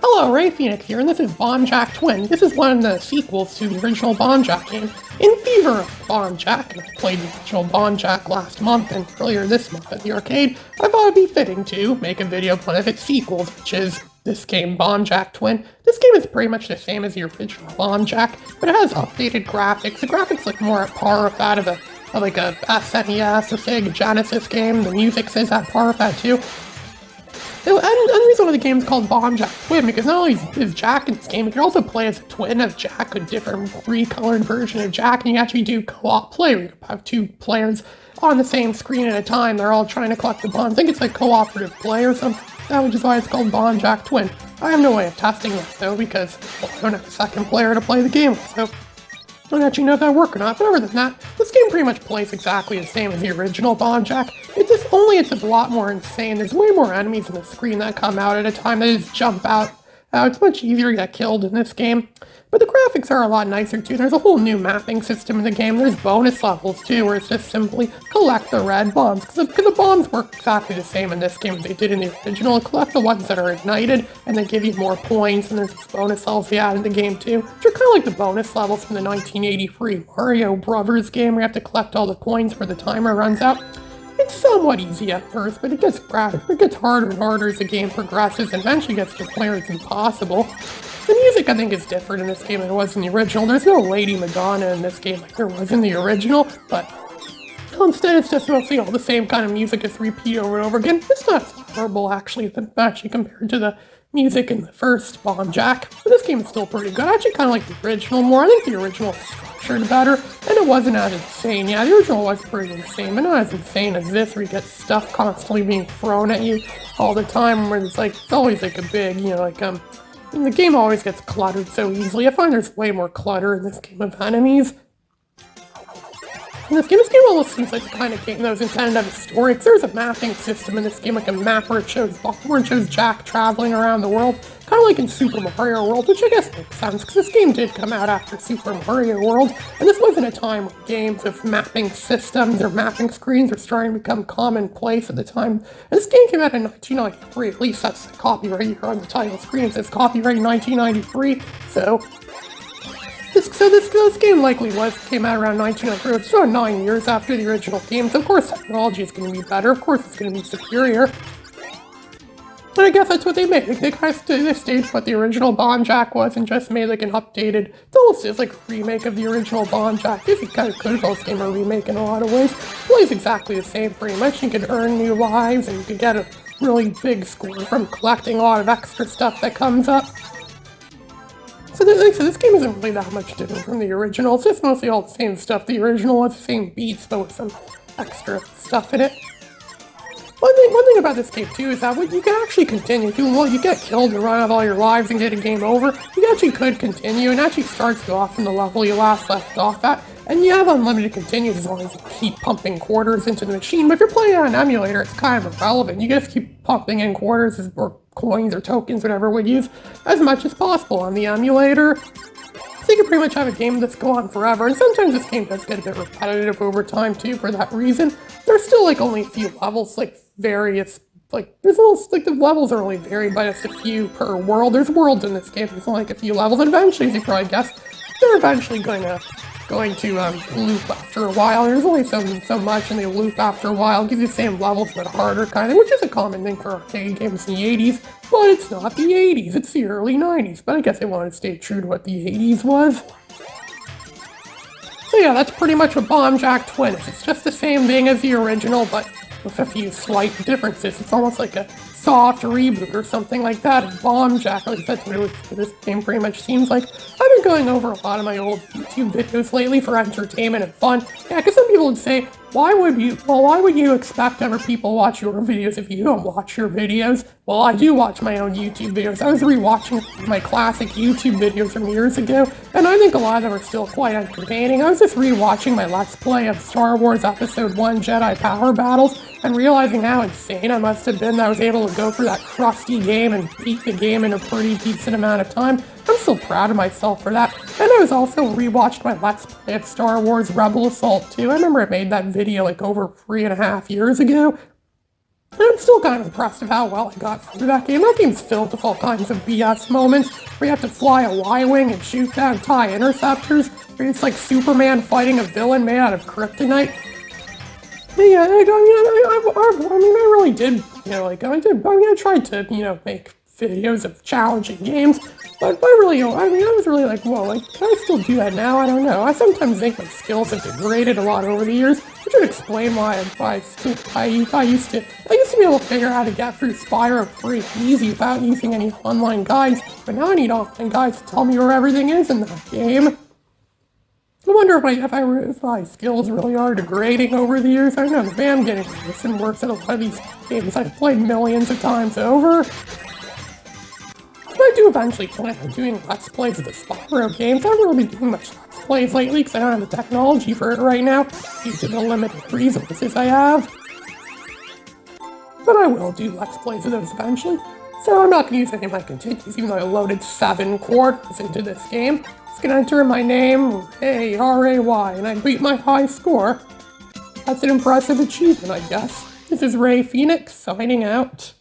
Hello, Ray Phoenix here, and this is Bomb Jack Twin. This is one of the sequels to the original Bomb Jack game. In favor of Bomb Jack, and I played the original Bomb Jack last month and earlier this month at the arcade, I thought it'd be fitting to make a video of one of its sequels, which is this game, Bomb Jack Twin. This game is pretty much the same as the original Bomb Jack, but it has updated graphics. The graphics look more at par with that of like a SNES or Sega Genesis game. The music is at par with that too. And the reason why the game is called Bomb Jack Twin, because not only is Jack in this game, you can also play as a twin of Jack, a different recolored version of Jack, and you actually do co-op play, where you have two players on the same screen at a time. They're all trying to collect the bombs. I think it's like cooperative play or something, which is why it's called Bomb Jack Twin. I have no way of testing that, though, because I don't have a second player to play the game with, so I don't actually know if that worked or not, but other than that, this game pretty much plays exactly the same as the original Bomb Jack. It's a lot more insane. There's way more enemies on the screen that come out at a time. They just jump out. It's much easier to get killed in this game. But the graphics are a lot nicer too. There's a whole new mapping system in the game. There's bonus levels too, where it's just simply collect the red bombs. Because the bombs work exactly the same in this game as they did in the original. Collect the ones that are ignited, and they give you more points. And there's these bonus levels they add in the game too, which are kind of like the bonus levels from the 1983 Mario Brothers game, where you have to collect all the coins before the timer runs out. It's somewhat easy at first, but it gets harder and harder as the game progresses, and eventually gets to where it's impossible. The music, I think, is different in this game than it was in the original. There's no Lady Madonna in this game like there was in the original, but instead it's just mostly all the same kind of music just repeat over and over again. It's not horrible, actually compared to the music in the first Bomb Jack, but this game is still pretty good. I actually kind of like the original more. I think the original is structured better, and it wasn't as insane. Yeah, the original was pretty insane, but not as insane as this, where you get stuff constantly being thrown at you all the time, where it's always like a big, the game always gets cluttered so easily. I find there's way more clutter in this game of enemies. In this game almost seems like the kind of game that was intended to have a story, because there's a mapping system in this game, like a map where it shows Jack traveling around the world, kind of like in Super Mario World, which I guess makes sense, because this game did come out after Super Mario World, and this wasn't a time when games with mapping systems or mapping screens were starting to become commonplace at the time. And this game came out in 1993, at least that's the copyright year on the title screen. It says copyright 1993, so this game likely came out around 1993, which is about 9 years after the original game, so of course technology is going to be better, of course it's going to be superior. And I guess that's what they made. They kind of staged what the original Bomb Jack was and just made like an updated, it's almost just like a remake of the original Bomb Jack. I guess you kind of could call this game a remake in a lot of ways. It plays exactly the same pretty much. You could earn new lives, and you could get a really big score from collecting a lot of extra stuff that comes up. So this game isn't really that much different from the original. It's just mostly all the same stuff. The original has the same beats, but with some extra stuff in it. One thing about this game too is that you can actually continue. If you get killed and run out of all your lives and get a game over, you actually could continue, and actually starts you off from the level you last left off at. And you have unlimited continues as long as you keep pumping quarters into the machine. But if you're playing on an emulator, it's kind of irrelevant. You just keep pumping in quarters or coins or tokens, whatever we use, as much as possible on the emulator. So you can pretty much have a game that's go on forever, and sometimes this game does get a bit repetitive over time too for that reason. There's still only a few levels, there's almost the levels are only varied by just a few per world. There's worlds in this game, there's only a few levels, and eventually, as you probably guessed, they're eventually going to loop after a while. There's only so much, and they loop after a while. Give you the same levels but harder kind of thing, which is a common thing for arcade games in the 80s, but it's not the 80s, it's the early 90s, but I guess they wanted to stay true to what the 80s was. So yeah, that's pretty much what Bomb Jack Twin is. It's just the same thing as the original, but with a few slight differences. It's almost like a soft reboot or something like that of Bomb Jack. At least that's what this game pretty much seems like. I've been going over a lot of my old YouTube videos lately for entertainment and fun. Yeah, because some people would say, why would you expect other people watch your videos if you don't watch your videos? Well, I do watch my own YouTube videos. I was rewatching my classic YouTube videos from years ago, and I think a lot of them are still quite entertaining. I was just rewatching my Let's Play of Star Wars Episode 1 Jedi Power Battles, and realizing how insane I must have been that I was able to go through that crusty game and beat the game in a pretty decent amount of time. I'm still proud of myself for that. And I was also rewatched my Let's Play of Star Wars Rebel Assault 2. I remember I made that video over 3.5 years ago. I'm still kind of impressed with how well I got through that game. That game's filled with all kinds of BS moments where you have to fly a Y-wing and shoot down TIE interceptors, where it's like Superman fighting a villain made out of kryptonite. But yeah, I really did, I tried to, make videos of challenging games, but I was really like, whoa, like, can I still do that now? I don't know. I sometimes think my skills have degraded a lot over the years, which would explain why I used to be able to figure out how to get through Spyro pretty easy without using any online guides, but now I need online guides to tell me where everything is in that game. I wonder if my skills really are degrading over the years. I don't know, the way I'm getting worse and worse at a lot of these games I've played millions of times over. But I do eventually plan on doing Let's Plays of the Spyro games. I haven't really been doing much Let's Plays lately because I don't have the technology for it right now due to the limited resources I have. But I will do Let's Plays of those eventually. So I'm not going to use any of my continues, even though I loaded 7 quarters into this game. Just going to enter my name, A-R-A-Y, and I beat my high score. That's an impressive achievement, I guess. This is Ray Phoenix, signing out.